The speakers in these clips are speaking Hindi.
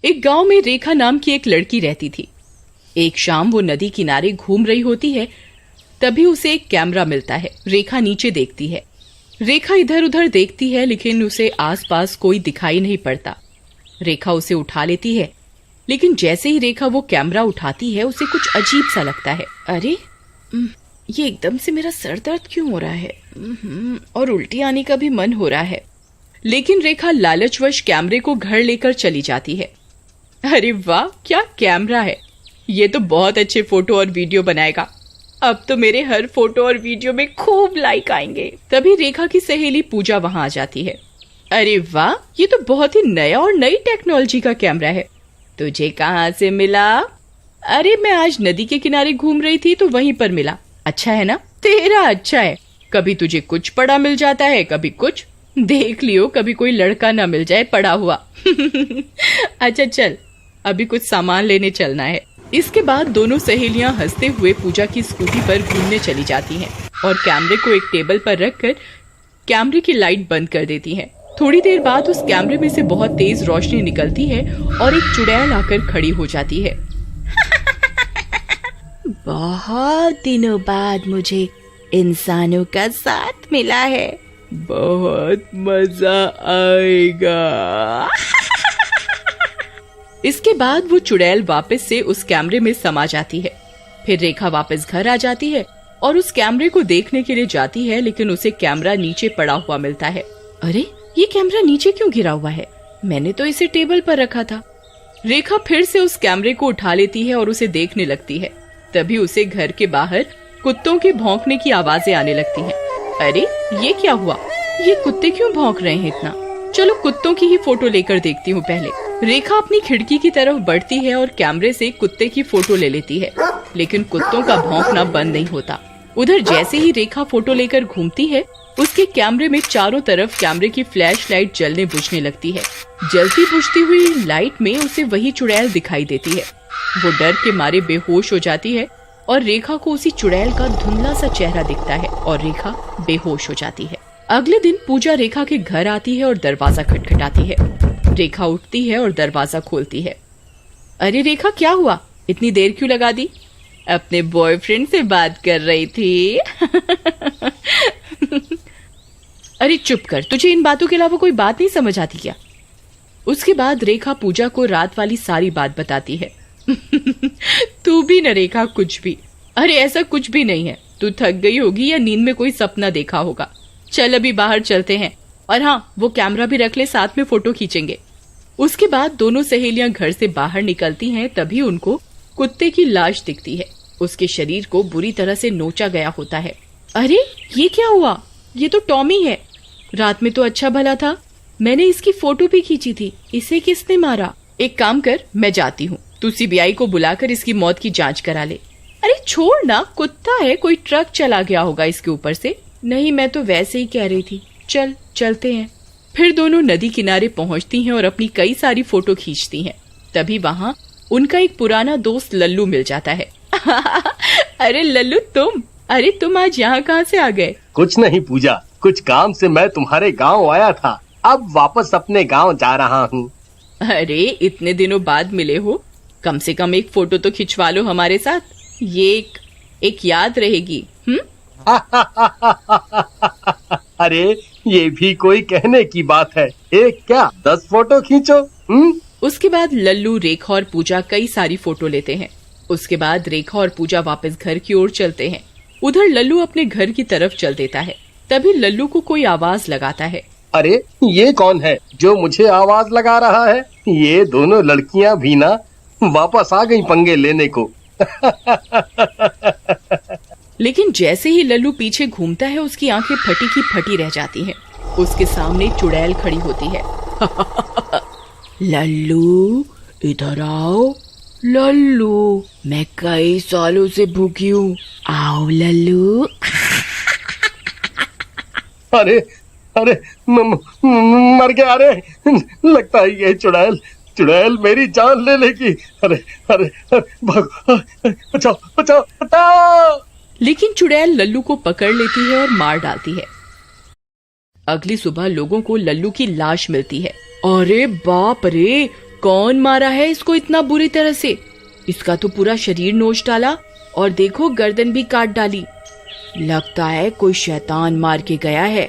एक गांव में रेखा नाम की एक लड़की रहती थी। एक शाम वो नदी किनारे घूम रही होती है, तभी उसे एक कैमरा मिलता है। रेखा नीचे देखती है। रेखा इधर उधर देखती है, लेकिन उसे आसपास कोई दिखाई नहीं पड़ता। रेखा उसे उठा लेती है, लेकिन जैसे ही रेखा वो कैमरा उठाती है, उसे कुछ अजीब सा लगता है। अरे ये एकदम से मेरा सर दर्द क्यों हो रहा है, और उल्टी आने का भी मन हो रहा है। लेकिन रेखा लालचवश कैमरे को घर लेकर चली जाती है। अरे वाह, क्या कैमरा है! ये तो बहुत अच्छे फोटो और वीडियो बनाएगा। अब तो मेरे हर फोटो और वीडियो में खूब लाइक आएंगे। तभी रेखा की सहेली पूजा वहां आ जाती है। अरे वाह, ये तो बहुत ही नया और नई टेक्नोलॉजी का कैमरा है। तुझे कहाँ से मिला? अरे मैं आज नदी के किनारे घूम रही थी तो वहीं पर मिला। अच्छा है ना? तेरा अच्छा है। कभी तुझे कुछ पड़ा मिल जाता है, कभी कुछ। देख लियो कभी कोई लड़का ना मिल जाए पड़ा हुआ। अच्छा चल, अभी कुछ सामान लेने चलना है। इसके बाद दोनों सहेलियां हंसते हुए पूजा की स्कूटी पर घूमने चली जाती हैं और कैमरे को एक टेबल पर रखकर कैमरे की लाइट बंद कर देती हैं। थोड़ी देर बाद उस कैमरे में से बहुत तेज रोशनी निकलती है और एक चुड़ैल आकर खड़ी हो जाती है। बहुत दिनों बाद मुझे इंसानों का साथ मिला है, बहुत मजा आएगा। इसके बाद वो चुड़ैल वापस से उस कैमरे में समा जाती है। फिर रेखा वापस घर आ जाती है और उस कैमरे को देखने के लिए जाती है, लेकिन उसे कैमरा नीचे पड़ा हुआ मिलता है। अरे ये कैमरा नीचे क्यों गिरा हुआ है? मैंने तो इसे टेबल पर रखा था। रेखा फिर से उस कैमरे को उठा लेती है और उसे देखने लगती है। तभी उसे घर के बाहर कुत्तों के भौंकने की आवाजें आने लगती हैं। अरे ये क्या हुआ? ये कुत्ते क्यों भौंक रहे हैं इतना? चलो कुत्तों की ही फोटो लेकर देखती हूँ पहले। रेखा अपनी खिड़की की तरफ बढ़ती है और कैमरे से कुत्ते की फोटो ले लेती है, लेकिन कुत्तों का भौंकना बंद नहीं होता। उधर जैसे ही रेखा फोटो लेकर घूमती है, उसके कैमरे में चारों तरफ कैमरे की फ्लैश लाइट जलने बुझने लगती है। जलती बुझती हुई लाइट में उसे वही चुड़ैल दिखाई देती है। वो डर के मारे बेहोश हो जाती है और रेखा को उसी चुड़ैल का धुंधला सा चेहरा दिखता है और रेखा बेहोश हो जाती है। अगले दिन पूजा रेखा के घर आती है और दरवाजा खटखटाती है। रेखा उठती है और दरवाजा खोलती है। अरे रेखा, क्या हुआ? इतनी देर क्यों लगा दी? अपने बॉयफ्रेंड से बात कर रही थी। अरे चुप कर, तुझे इन बातों के अलावा कोई बात नहीं समझ आती क्या? उसके बाद रेखा पूजा को रात वाली सारी बात बताती है। तू भी न रेखा, कुछ भी। अरे ऐसा कुछ भी नहीं है, तू थक गई होगी या नींद में कोई सपना देखा होगा। चल अभी बाहर चलते हैं, और हाँ, वो कैमरा भी रख ले, साथ में फोटो खींचेंगे। उसके बाद दोनों सहेलियां घर से बाहर निकलती हैं, तभी उनको कुत्ते की लाश दिखती है। उसके शरीर को बुरी तरह से नोचा गया होता है। अरे ये क्या हुआ? ये तो टॉमी है। रात में तो अच्छा भला था, मैंने इसकी फोटो भी खींची थी। इसे किसने मारा? एक काम कर, मैं जाती हूँ, तू सीबीआई को बुलाकर इसकी मौत की जांच करा ले। अरे छोड़ ना, कुत्ता है, कोई ट्रक चला गया होगा इसके ऊपर से। नहीं, मैं तो वैसे ही कह रही थी। चल चलते हैं। फिर दोनों नदी किनारे पहुंचती हैं और अपनी कई सारी फोटो खींचती हैं। तभी वहाँ उनका एक पुराना दोस्त लल्लू मिल जाता है। अरे लल्लू, तुम आज यहाँ कहाँ से आ गए? कुछ नहीं पूजा, कुछ काम से मैं तुम्हारे गांव आया था, अब वापस अपने गांव जा रहा हूँ। अरे इतने दिनों बाद मिले हो, कम से कम एक फोटो तो खिंचवा लो हमारे साथ, ये एक याद रहेगी। अरे ये भी कोई कहने की बात है, एक क्या 10 फोटो खींचो। उसके बाद लल्लू, रेखा और पूजा कई सारी फोटो लेते हैं। उसके बाद रेखा और पूजा वापस घर की ओर चलते हैं। उधर लल्लू अपने घर की तरफ चल देता है। तभी लल्लू को कोई आवाज लगाता है। अरे ये कौन है जो मुझे आवाज लगा रहा है? ये दोनों लड़कियां भी ना वापस आ गई पंगे लेने को। लेकिन जैसे ही लल्लू पीछे घूमता है, उसकी आंखें फटी की फटी रह जाती हैं। उसके सामने चुड़ैल खड़ी होती है। लल्लू इधर आओ। लल्लू, मैं कई सालों से भूखी हूँ, आओ लल्लू। अरे अरे मर गया। अरे लगता है ये चुड़ैल मेरी जान ले लेगी। अरे अरे बचाओ बचाओ बचाओ। लेकिन चुड़ैल लल्लू को पकड़ लेती है और मार डालती है। अगली सुबह लोगों को लल्लू की लाश मिलती है। अरे बाप रे, कौन मारा है इसको इतना बुरी तरह से? इसका तो पूरा शरीर नोच डाला और देखो गर्दन भी काट डाली। लगता है कोई शैतान मार के गया है।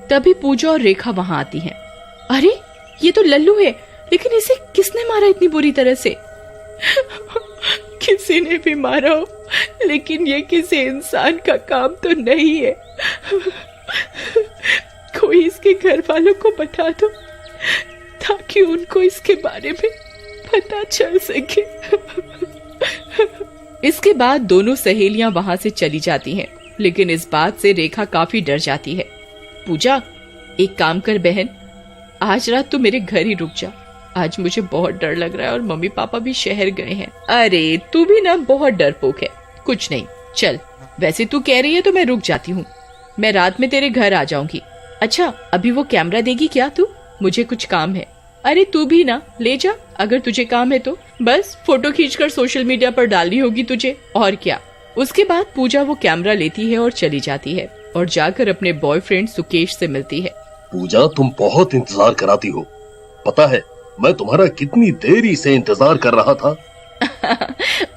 तभी पूजा और रेखा वहां आती हैं। अरे ये तो लल्लू है, लेकिन इसे किसने मारा इतनी बुरी तरह से? किसी ने भी मारा हो, लेकिन ये किसी इंसान का काम तो नहीं है। कोई इसके घर वालों को बता दो ताकि उनको इसके बारे में पता चल सके। इसके बाद दोनों सहेलियां वहां से चली जाती हैं, लेकिन इस बात से रेखा काफी डर जाती है। पूजा, एक काम कर बहन, आज रात तू मेरे घर ही रुक जा। आज मुझे बहुत डर लग रहा है और मम्मी पापा भी शहर गए हैं। अरे तू भी ना बहुत डरपोक है। कुछ नहीं, चल, वैसे तू कह रही है तो मैं रुक जाती हूँ। मैं रात में तेरे घर आ जाऊंगी। अच्छा, अभी वो कैमरा देगी क्या तू? मुझे कुछ काम है। अरे तू भी ना ले जा, अगर तुझे काम है तो। बस फोटो खींचकर सोशल मीडिया पर डालनी होगी तुझे, और क्या। उसके बाद पूजा वो कैमरा लेती है और चली जाती है और जाकर अपने बॉयफ्रेंड सुकेश से मिलती है। पूजा, तुम बहुत इंतजार कराती हो। पता है मैं तुम्हारा कितनी देरी से इंतजार कर रहा था।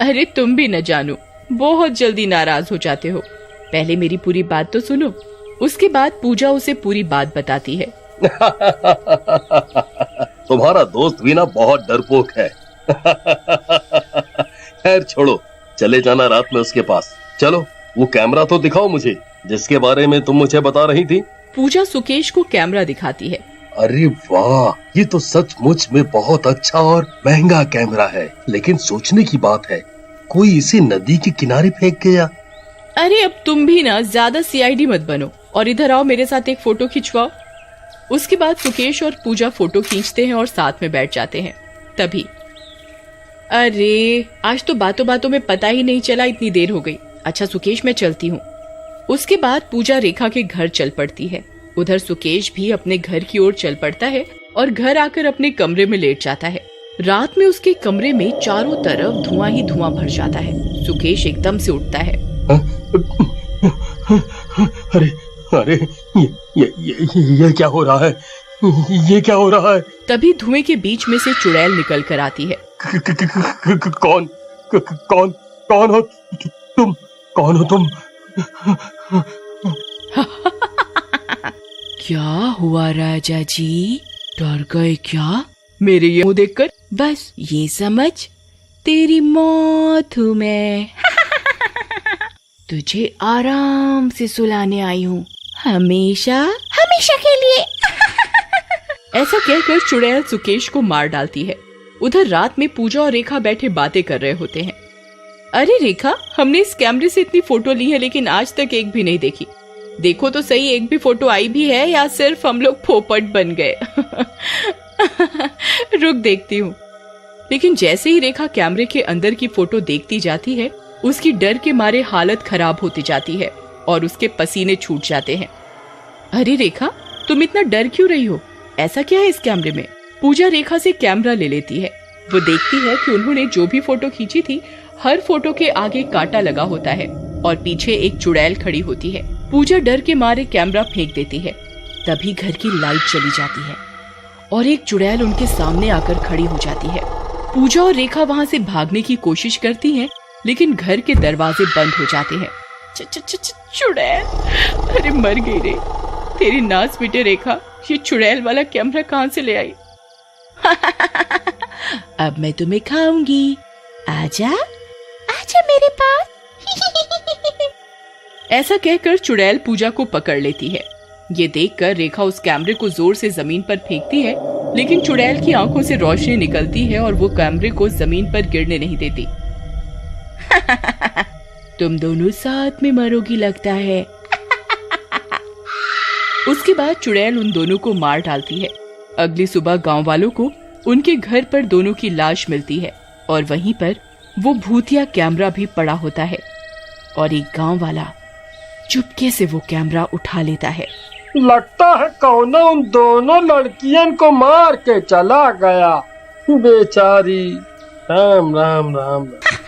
अरे तुम भी न जानो, बहुत जल्दी नाराज हो जाते हो। पहले मेरी पूरी बात तो सुनो। उसके बाद पूजा उसे पूरी बात बताती है। तुम्हारा दोस्त भी ना बहुत डरपोक है। खैर छोड़ो, चले जाना रात में उसके पास। चलो वो कैमरा तो दिखाओ मुझे, जिसके बारे में तुम मुझे बता रही थी। पूजा सुकेश को कैमरा दिखाती है। अरे वाह, ये तो सचमुच में बहुत अच्छा और महंगा कैमरा है। लेकिन सोचने की बात है, कोई इसे नदी के किनारे फेंक गया। अरे अब तुम भी ना ज्यादा सीआईडी मत बनो और इधर आओ, मेरे साथ एक फोटो खिंचवाओ। उसके बाद सुकेश और पूजा फोटो खींचते हैं और साथ में बैठ जाते हैं। तभी अरे आज तो बातों बातों में पता ही नहीं चला, इतनी देर हो गई। अच्छा सुकेश, मैं चलती हूँ। उसके बाद पूजा रेखा के घर चल पड़ती है। उधर सुकेश भी अपने घर की ओर चल पड़ता है और घर आकर अपने कमरे में लेट जाता है। रात में उसके कमरे में चारों तरफ धुआं ही धुआं भर जाता है। सुकेश एकदम से उठता है। अरे अरे ये क्या हो रहा है? ये क्या हो रहा है? तभी धुएं के बीच में से चुड़ैल निकल कर आती है। कौन कौन हो तुम? कौन हो तुम? क्या हुआ राजा जी, डर गए क्या मेरे ये मुंह देखकर? बस ये समझ, तेरी मौत हूँ मैं। तुझे आराम से सुलाने आई हूँ, हमेशा हमेशा के लिए। ऐसा कहकर चुड़ैल सुकेश को मार डालती है। उधर रात में पूजा और रेखा बैठे बातें कर रहे होते हैं। अरे रेखा, हमने इस कैमरे से इतनी फोटो ली है, लेकिन आज तक एक भी नहीं देखी। देखो तो सही, एक भी फोटो आई भी है या सिर्फ हम लोग पोपट बन गए? रुक देखती हूँ। लेकिन जैसे ही रेखा कैमरे के अंदर की फोटो देखती जाती है, उसकी डर के मारे हालत खराब होती जाती है और उसके पसीने छूट जाते हैं। अरे रेखा, तुम इतना डर क्यों रही हो? ऐसा क्या है इस कैमरे में? पूजा रेखा से कैमरा ले लेती है। वो देखती है कि उन्होंने जो भी फोटो खींची थी, हर फोटो के आगे कांटा लगा होता है और पीछे एक चुड़ैल खड़ी होती है। पूजा डर के मारे कैमरा फेंक देती है। तभी घर की लाइट चली जाती है और एक चुड़ैल उनके सामने आकर खड़ी हो जाती है। पूजा और रेखा वहाँ से भागने की कोशिश करती हैं, लेकिन घर के दरवाजे बंद हो जाते हैं। चुड़ैल, अरे मर गई रे। तेरी नाच बेटे रेखा, ये चुड़ैल वाला कैमरा कहाँ से ले आई? अब मैं तुम्हें खाऊंगी, आजा आजा मेरे पास। ऐसा कहकर चुड़ैल पूजा को पकड़ लेती है। ये देखकर रेखा उस कैमरे को जोर से जमीन पर फेंकती है, लेकिन चुड़ैल की आंखों से रोशनी निकलती है और वो कैमरे को जमीन पर गिरने नहीं देती। तुम दोनों साथ में मरोगी लगता है। उसके बाद चुड़ैल उन दोनों को मार डालती है। अगली सुबह गांव वालों को उनके घर पर दोनों की लाश मिलती है और वहीं पर वो भूतिया कैमरा भी पड़ा होता है और एक गांव वाला चुपके से वो कैमरा उठा लेता है। लगता है कौन उन दोनों लड़कियन को मार के चला गया। बेचारी। राम राम राम, राम।